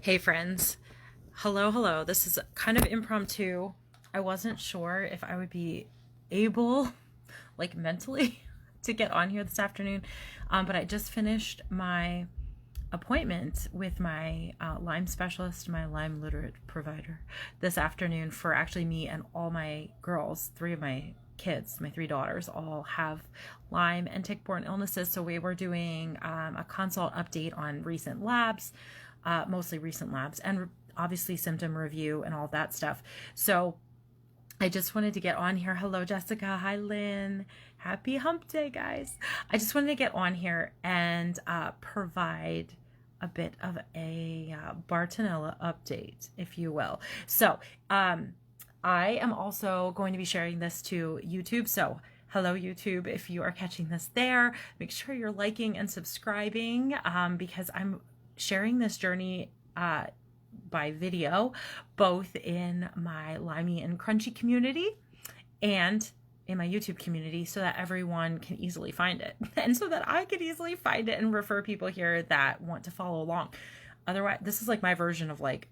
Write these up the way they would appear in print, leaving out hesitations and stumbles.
Hey friends. Hello. This is kind of impromptu. I wasn't sure if I would be able, like mentally, to get on here this afternoon. But I just finished my appointment with my Lyme specialist, my Lyme literate provider, this afternoon for actually me and all my girls. Three of my kids, my three daughters, all have Lyme and tick-borne illnesses. So we were doing a consult update on recent labs, mostly recent labs, and obviously symptom review and all that stuff. So I just wanted to get on here. Hello, Jessica. Hi, Lynn. Happy hump day, guys. I just wanted to get on here and provide a bit of a Bartonella update, if you will. So I am also going to be sharing this to YouTube. So hello, YouTube. If you are catching this there, make sure you're liking and subscribing because I'm sharing this journey by video, both in my Limey and Crunchy community and in my YouTube community, so that everyone can easily find it and so that I can easily find it and refer people here that want to follow along. Otherwise, this is like my version of like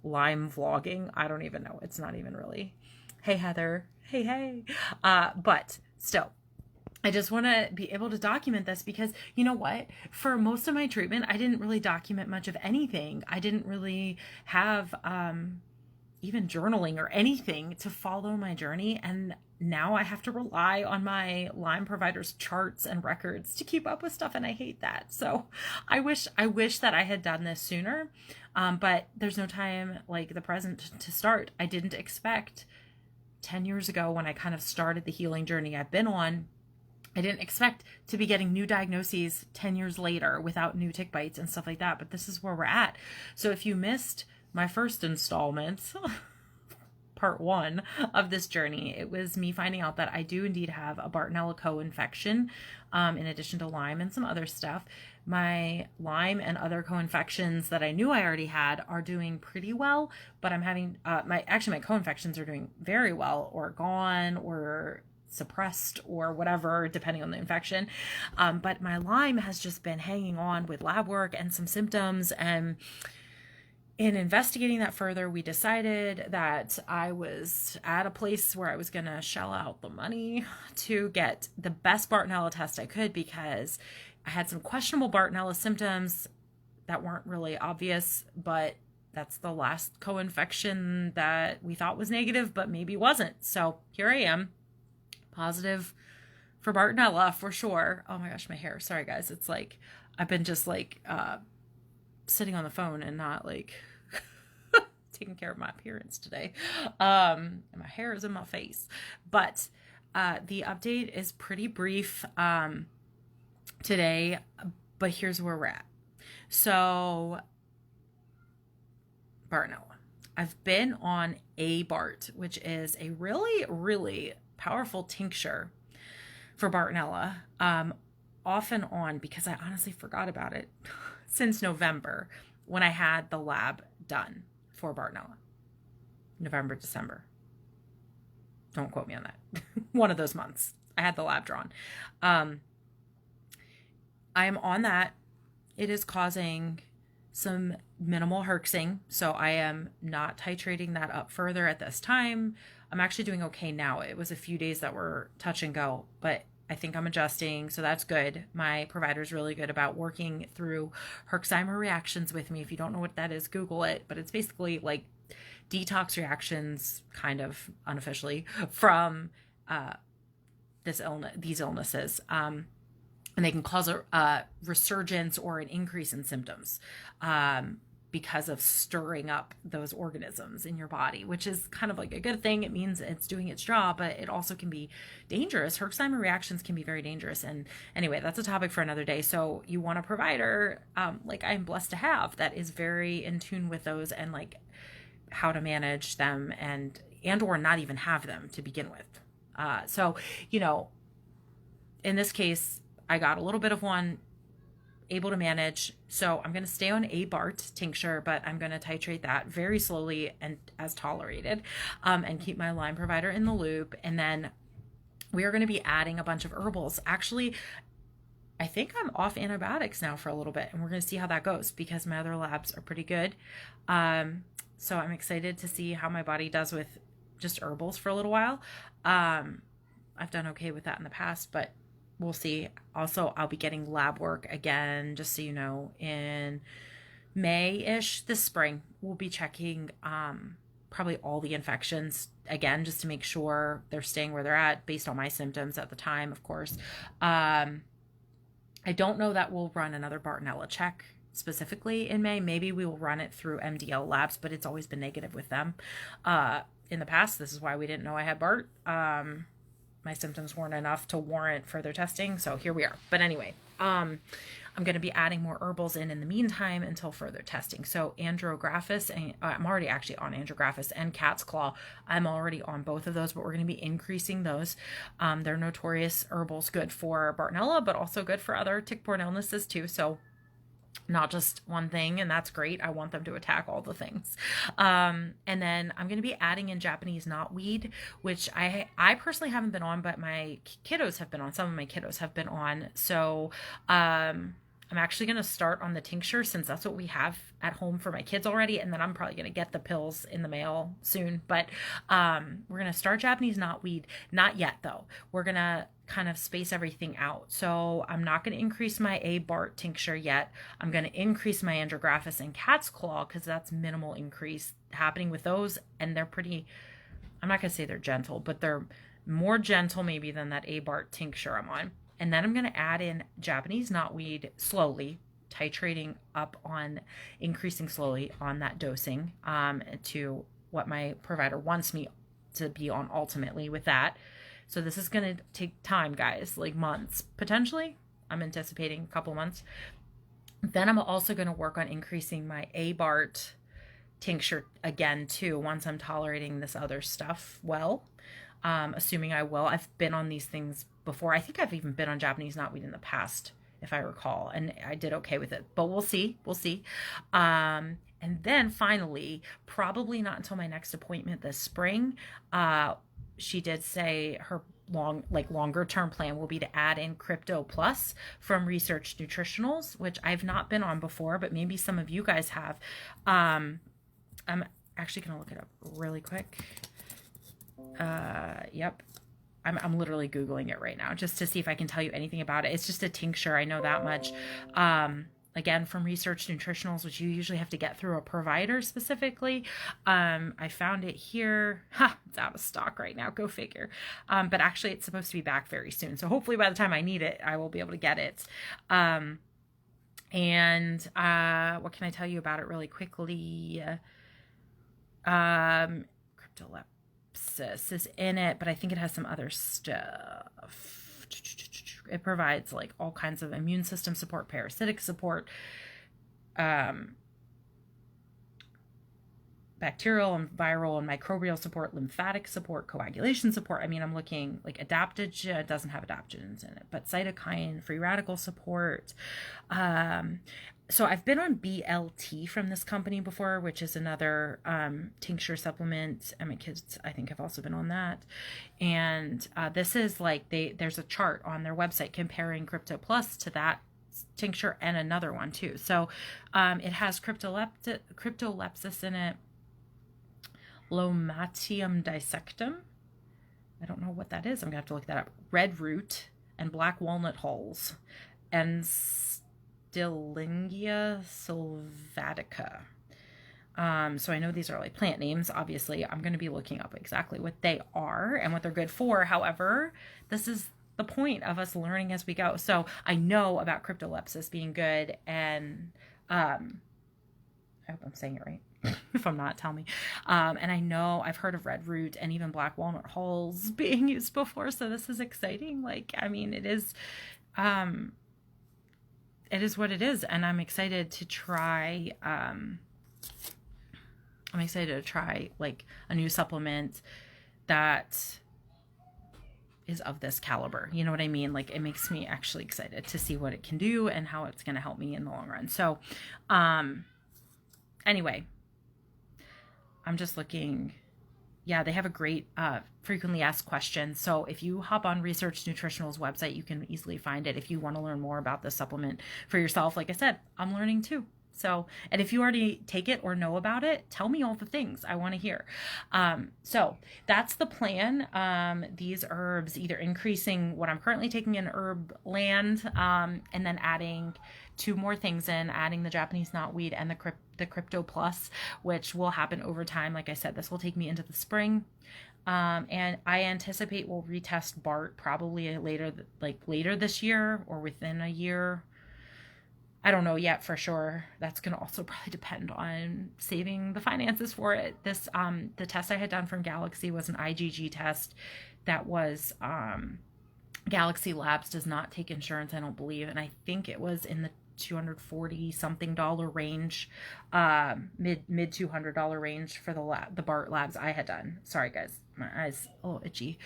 Lyme vlogging. I don't even know. It's not even really. Hey, Heather. Hey. But still, I just want to be able to document this because you know what? For most of my treatment, I didn't really document much of anything. I didn't really have even journaling or anything to follow my journey. And now I have to rely on my Lyme provider's charts and records to keep up with stuff. And I hate that. So I wish that I had done this sooner. But there's no time like the present to start. I didn't expect 10 years ago when I kind of started the healing journey I've been on, I didn't expect to be getting new diagnoses 10 years later without new tick bites and stuff like that. But this is where we're at. So if you missed my first installment, part one of this journey, it was me finding out that I do indeed have a Bartonella co-infection, in addition to Lyme and some other stuff. My Lyme and other co-infections that I knew I already had are doing pretty well, but I'm having my co-infections are doing very well, or gone, or suppressed, or whatever, depending on the infection. But my Lyme has just been hanging on with lab work and some symptoms. And in investigating that further, we decided that I was at a place where I was going to shell out the money to get the best Bartonella test I could, because I had some questionable Bartonella symptoms that weren't really obvious, but that's the last co-infection that we thought was negative, but maybe wasn't. So here I am, positive for Bartonella for sure. Oh my gosh, my hair. Sorry guys. It's like, I've been just like, sitting on the phone and not like taking care of my appearance today. And my hair is in my face, but, the update is pretty brief, today, but here's where we're at. So Bartonella, I've been on a Bart, which is a really, really powerful tincture for Bartonella, off and on, because I honestly forgot about it since November when I had the lab done for Bartonella. November, December. Don't quote me on that. One of those months I had the lab drawn. I am on that. It is causing some minimal herxing, so I am not titrating that up further at this time. I'm actually doing okay now. It was a few days that were touch and go, but I think I'm adjusting, so that's good. My provider's really good about working through Herxheimer Reactions with me. If you don't know what that is, Google it, but it's basically like detox reactions, kind of unofficially, from these illnesses. And they can cause a resurgence or an increase in symptoms because of stirring up those organisms in your body, which is kind of like a good thing. It means it's doing its job, but it also can be dangerous. Herxheimer reactions can be very dangerous. And anyway, that's a topic for another day. So you want a provider, like I'm blessed to have, that is very in tune with those and like how to manage them and or not even have them to begin with. So, you know, in this case, I got a little bit of one, able to manage. So I'm going to stay on a Bart tincture, but I'm going to titrate that very slowly and as tolerated, and keep my Lyme provider in the loop. And then we are going to be adding a bunch of herbals. Actually, I think I'm off antibiotics now for a little bit, and we're going to see how that goes because my other labs are pretty good. So I'm excited to see how my body does with just herbals for a little while. I've done okay with that in the past, but we'll see. Also, I'll be getting lab work again, just so you know, in May-ish this spring. We'll be checking probably all the infections again, just to make sure they're staying where they're at based on my symptoms at the time, of course. I don't know that we'll run another Bartonella check specifically in May. Maybe we will run it through MDL Labs, but it's always been negative with them in the past. This is why we didn't know I had Bart. My symptoms weren't enough to warrant further testing, so here we are. But anyway, I'm going to be adding more herbals in the meantime until further testing. So Andrographis, and I'm already actually on Andrographis and Cat's Claw. I'm already on both of those, but we're going to be increasing those. They're notorious herbals, good for Bartonella, but also good for other tick-borne illnesses too. So not just one thing, and that's great. I want them to attack all the things. And then I'm going to be adding in Japanese knotweed, which I personally haven't been on, but my kiddos have been on. Some of my kiddos have been on. So I'm actually going to start on the tincture since that's what we have at home for my kids already. And then I'm probably going to get the pills in the mail soon. But we're going to start Japanese knotweed. Not yet, though. We're going to kind of space everything out. So I'm not going to increase my A-Bart tincture yet. I'm going to increase my Andrographis and Cat's Claw because that's minimal increase happening with those. And they're pretty, I'm not going to say they're gentle, but they're more gentle maybe than that A-Bart tincture I'm on. And then I'm going to add in Japanese knotweed slowly, titrating up on, increasing slowly on that dosing to what my provider wants me to be on ultimately with that. So this is going to take time, guys, like months, potentially. I'm anticipating a couple months. Then I'm also going to work on increasing my A-Bart tincture again, too, once I'm tolerating this other stuff well. Assuming I will. I've been on these things before. I think I've even been on Japanese knotweed in the past, if I recall, and I did okay with it. But we'll see. We'll see. And then finally, probably not until my next appointment this spring, she did say her longer term plan will be to add in Crypto Plus from Research Nutritionals, which I've not been on before, but maybe some of you guys have. I'm actually going to look it up really quick. Yep. I'm literally Googling it right now just to see if I can tell you anything about it. It's just a tincture. I know that much. Again, from Research Nutritionals, which you usually have to get through a provider specifically. I found it here. It's out of stock right now. Go figure. But actually, it's supposed to be back very soon. So hopefully by the time I need it, I will be able to get it. And what can I tell you about it really quickly? Cryptolepsis is in it, but I think it has some other stuff. It provides like all kinds of immune system support, parasitic support, bacterial and viral and microbial support, lymphatic support, coagulation support. I mean, I'm looking like adaptogen. It doesn't have adaptogens in it, but cytokine, free radical support. So I've been on BLT from this company before, which is another tincture supplement, and my kids, I think, have also been on that. And this is like there's a chart on their website comparing Crypto Plus to that tincture and another one too. So it has cryptolepsis in it, Lomatium dissectum. I don't know what that is. I'm gonna have to look that up. Red root and black walnut hulls, and Stillingia sylvatica. So I know these are like plant names. Obviously, I'm going to be looking up exactly what they are and what they're good for. However, this is the point of us learning as we go. So I know about cryptolepsis being good, and I hope I'm saying it right. If I'm not, tell me. And I know I've heard of red root and even black walnut hulls being used before. So this is exciting. Like, I mean, it is what it is, and I'm excited to try. Like a new supplement that is of this caliber. You know what I mean? Like, it makes me actually excited to see what it can do and how it's going to help me in the long run. So, anyway, I'm just looking yeah, they have a great frequently asked questions. So if you hop on Research Nutritional's website, you can easily find it if you want to learn more about this supplement for yourself. Like I said, I'm learning too. So, and if you already take it or know about it, tell me all the things I want to hear. So that's the plan. These herbs, either increasing what I'm currently taking in herb land, and then adding two more things in, adding the Japanese knotweed and the Crypto Plus, which will happen over time. Like I said, this will take me into the spring. And I anticipate we'll retest BART probably later this year or within a year. I don't know yet for sure. That's going to also probably depend on saving the finances for it. This, the test I had done from Galaxy was an IgG test that was, Galaxy Labs does not take insurance, I don't believe. And I think it was in the $240 something range, mid $200 range for the BART labs I had done. Sorry guys, my eyes a little itchy.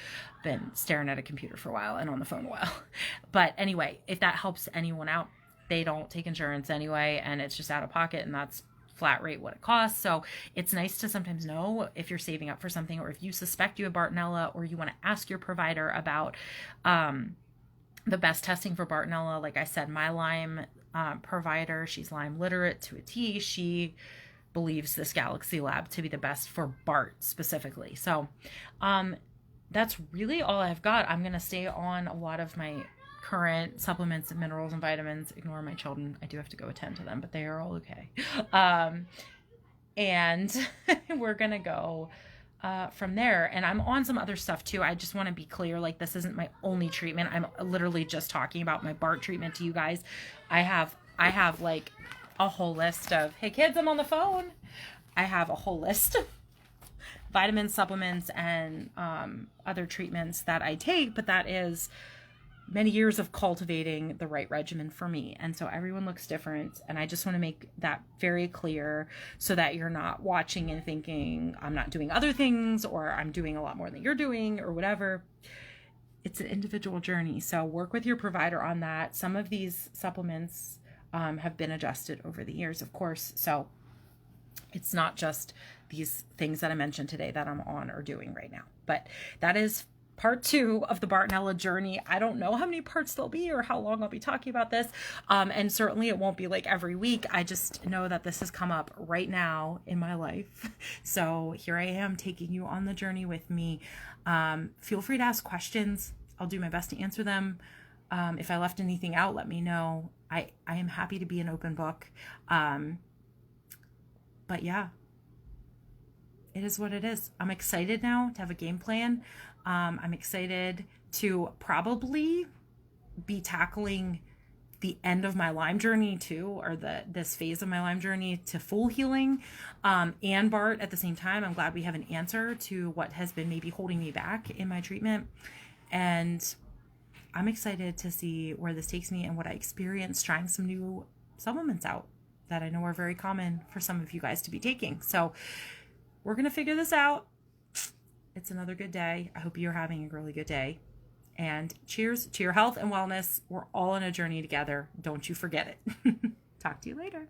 Been staring at a computer for a while and on the phone a while. But anyway, if that helps anyone out, they don't take insurance anyway, and it's just out of pocket, and that's flat rate what it costs. So it's nice to sometimes know if you're saving up for something, or if you suspect you have Bartonella, or you want to ask your provider about the best testing for Bartonella. Like I said, my Lyme provider, she's Lyme literate to a T. She believes this Galaxy Lab to be the best for BART specifically. So that's really all I've got. I'm going to stay on a lot of my current supplements and minerals and vitamins. Ignore my children. I do have to go attend to them, but they are all okay. And we're going to go from there. And I'm on some other stuff too. I just want to be clear, like, this isn't my only treatment. I'm literally just talking about my BART treatment to you guys. I have like a whole list of, hey kids, I'm on the phone. I have a whole list of vitamins, supplements, and other treatments that I take, but that is many years of cultivating the right regimen for me. And so everyone looks different. And I just want to make that very clear so that you're not watching and thinking I'm not doing other things, or I'm doing a lot more than you're doing, or whatever. It's an individual journey. So work with your provider on that. Some of these supplements have been adjusted over the years, of course. So it's not just these things that I mentioned today that I'm on or doing right now. But that is part 2 of the Bartonella journey. I don't know how many parts there'll be or how long I'll be talking about this. And certainly it won't be like every week. I just know that this has come up right now in my life. So here I am taking you on the journey with me. Feel free to ask questions. I'll do my best to answer them. If I left anything out, let me know. I am happy to be an open book. But yeah, it is what it is. I'm excited now to have a game plan. I'm excited to probably be tackling the end of my Lyme journey too, or this phase of my Lyme journey to full healing, and BART at the same time. I'm glad we have an answer to what has been maybe holding me back in my treatment. And I'm excited to see where this takes me and what I experience trying some new supplements out that I know are very common for some of you guys to be taking. So we're going to figure this out. It's another good day. I hope you're having a really good day. And cheers to your health and wellness. We're all on a journey together. Don't you forget it. Talk to you later.